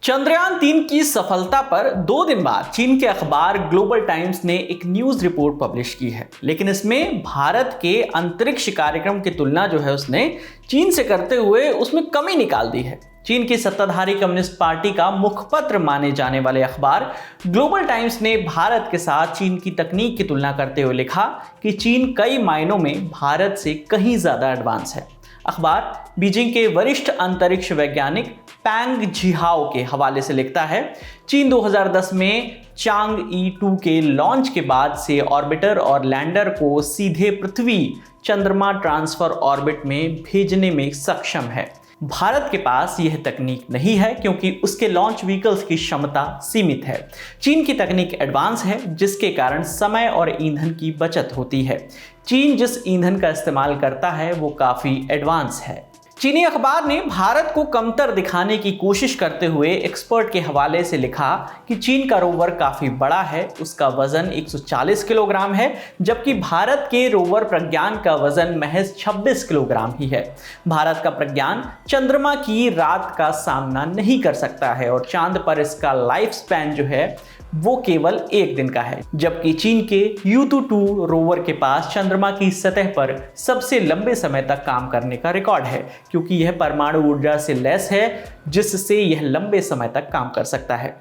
चंद्रयान-3 की सफलता पर 2 दिन बाद चीन के अखबार ग्लोबल टाइम्स ने एक न्यूज रिपोर्ट पब्लिश की है, लेकिन इसमें भारत के अंतरिक्ष कार्यक्रम की तुलना जो है उसने चीन से करते हुए उसमें कमी निकाल दी है। चीन की सत्ताधारी कम्युनिस्ट पार्टी का मुखपत्र माने जाने वाले अखबार ग्लोबल टाइम्स ने भारत के साथ चीन की तकनीक की तुलना करते हुए लिखा कि चीन कई मायनों में भारत से कहीं ज्यादा एडवांस है। अखबार बीजिंग के वरिष्ठ अंतरिक्ष वैज्ञानिक पैंग झिहाओ के हवाले से लिखता है, चीन 2010 में चांग-ई 2 के लॉन्च के बाद से ऑर्बिटर और लैंडर को सीधे पृथ्वी चंद्रमा ट्रांसफर ऑर्बिट में भेजने में सक्षम है। भारत के पास यह तकनीक नहीं है क्योंकि उसके लॉन्च व्हीकल्स की क्षमता सीमित है। चीन की तकनीक एडवांस है, जिसके कारण समय और ईंधन की बचत होती है। चीन जिस ईंधन का इस्तेमाल करता है वो काफी एडवांस है। चीनी अखबार ने भारत को कमतर दिखाने की कोशिश करते हुए एक्सपर्ट के हवाले से लिखा कि चीन का रोवर काफी बड़ा है, उसका वजन 140 किलोग्राम है, जबकि भारत के रोवर प्रज्ञान का वजन महज 26 किलोग्राम ही है। भारत का प्रज्ञान चंद्रमा की रात का सामना नहीं कर सकता है और चांद पर इसका लाइफ स्पैन जो है वो केवल 1 दिन का है, जबकि चीन के Yutu-2 रोवर के पास चंद्रमा की सतह पर सबसे लंबे समय तक काम करने का रिकॉर्ड है, क्योंकि यह परमाणु ऊर्जा से लैस है जिससे यह लंबे समय तक काम कर सकता है।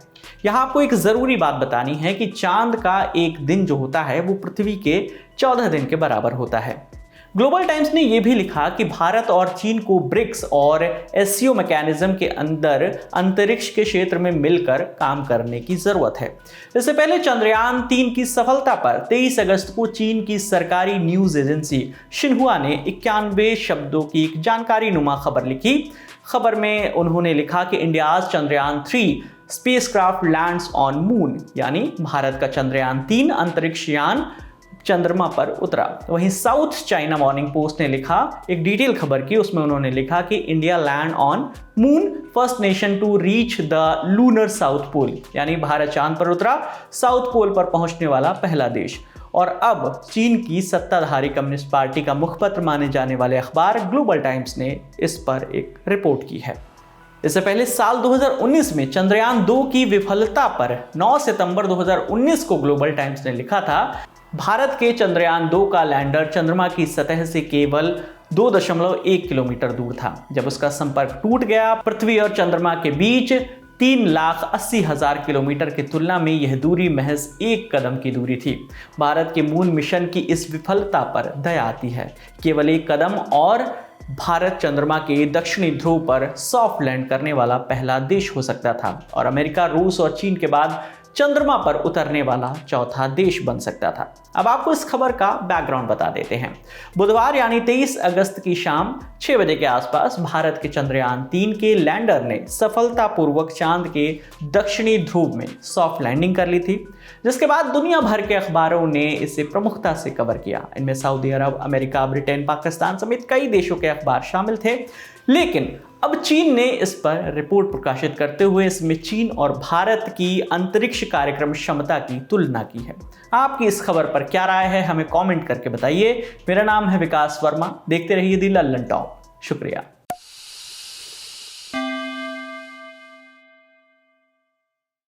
यहाँ आपको एक जरूरी बात बतानी है कि चांद का एक दिन जो होता है वो पृथ्वी के 14 दिन के बराबर होता है। ग्लोबल टाइम्स ने यह भी लिखा कि भारत और चीन को ब्रिक्स और एससीओ मैकेनिज्म के अंदर अंतरिक्ष के क्षेत्र में मिलकर काम करने की जरूरत है। इससे पहले चंद्रयान-3 की सफलता पर 23 अगस्त को चीन की सरकारी न्यूज एजेंसी शिन्हुआ ने 91 शब्दों की एक जानकारी नुमा खबर लिखी। खबर में उन्होंने लिखा कि India's Chandrayaan-3 spacecraft lands on moon, यानी भारत का चंद्रयान-3 अंतरिक्ष यान चंद्रमा पर उतरा। वहीं साउथ चाइना मॉर्निंग पोस्ट ने लिखा एक डिटेल खबर की, उसमें उन्होंने लिखा कि India land on moon, first nation to reach the lunar south pole, यानी भारत चांद पर उतरा, साउथ पोल पर पहुंचने वाला पहला देश। और अब चीन की सत्ताधारी कम्युनिस्ट पार्टी का मुखपत्र माने जाने वाले अखबार ग्लोबल टाइम्स ने इस पर एक रिपोर्ट की है। इससे पहले साल 2019 में चंद्रयान-2 की विफलता पर 9 सितंबर 2019 को ग्लोबल टाइम्स ने लिखा था, भारत के चंद्रयान-2 का लैंडर चंद्रमा की सतह से केवल 2.1 किलोमीटर दूर था। जब उसका संपर्क टूट गया, पृथ्वी और चंद्रमा के बीच 3,80,000 किलोमीटर की तुलना में यह दूरी महज 1 कदम की दूरी थी। भारत के मून मिशन की इस विफलता पर दया आती है। केवल 1 कदम और भारत चंद्रमा के दक्षिणी ध्रुव पर सॉफ्ट लैंड करने वाला पहला देश हो सकता था और अमेरिका, रूस और चीन के बाद चंद्रमा पर उतरने वाला चौथा देश बन सकता था। अब आपको इस खबर का बैकग्राउंड बता देते हैं। बुधवार यानी 23 अगस्त की शाम 6 बजे के आसपास भारत के चंद्रयान-3 के लैंडर ने सफलतापूर्वक चांद के दक्षिणी ध्रुव में सॉफ्ट लैंडिंग कर ली थी, जिसके बाद दुनिया भर के अखबारों ने इसे प्रमुखता से कवर किया। इनमें सऊदी अरब, अमेरिका, ब्रिटेन, पाकिस्तान समेत कई देशों के अखबार शामिल थे। लेकिन अब चीन ने इस पर रिपोर्ट प्रकाशित करते हुए इसमें चीन और भारत की अंतरिक्ष कार्यक्रम क्षमता की तुलना की है। आपकी इस खबर पर क्या राय है, हमें कमेंट करके बताइए। मेरा नाम है विकास वर्मा, देखते रहिए दी लल्लन टॉप। शुक्रिया।